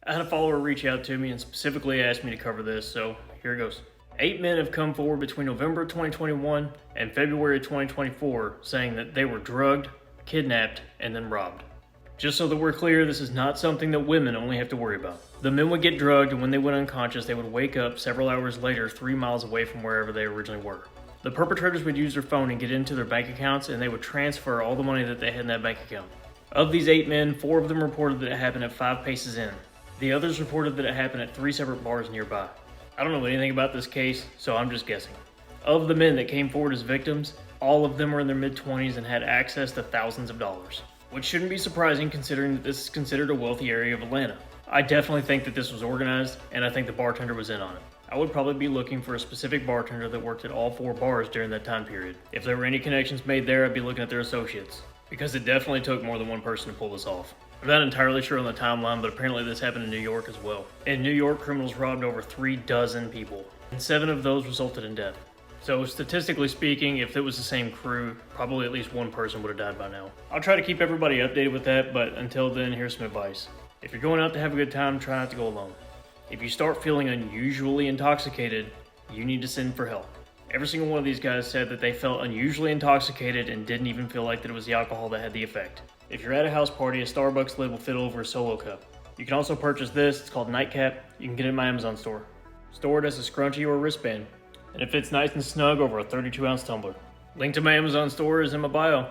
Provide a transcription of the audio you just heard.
I had a follower reach out to me and specifically asked me to cover this, so here it goes. 8 men have come forward between November 2021 and February 2024 saying that they were drugged, kidnapped, and then robbed. Just so that we're clear, this is not something that women only have to worry about. The men would get drugged, and when they went unconscious, they would wake up several hours later 3 miles away from wherever they originally were. The perpetrators would use their phone and get into their bank accounts, and they would transfer all the money that they had in that bank account. Of these 8 men, 4 of them reported that it happened at 5 Paces Inn. The others reported that it happened at 3 separate bars nearby. I don't know anything about this case, so I'm just guessing. Of the men that came forward as victims, all of them were in their mid-20s and had access to thousands of dollars. Which shouldn't be surprising considering that this is considered a wealthy area of Atlanta. I definitely think that this was organized, and I think the bartender was in on it. I would probably be looking for a specific bartender that worked at all 4 bars during that time period. If there were any connections made there, I'd be looking at their associates, because it definitely took more than one person to pull this off. I'm not entirely sure on the timeline, but apparently this happened in New York as well. In New York, criminals robbed over 3 dozen people, and 7 of those resulted in death. So statistically speaking, if it was the same crew, probably at least one person would have died by now. I'll try to keep everybody updated with that, but until then, here's some advice. If you're going out to have a good time, try not to go alone. If you start feeling unusually intoxicated, you need to send for help. Every single one of these guys said that they felt unusually intoxicated and didn't even feel like that it was the alcohol that had the effect. If you're at a house party, a Starbucks lid will fit over a Solo cup. You can also purchase this, it's called Nightcap. You can get it in my Amazon store. Store it as a scrunchie or a wristband, and it fits nice and snug over a 32-ounce tumbler. Link to my Amazon store is in my bio.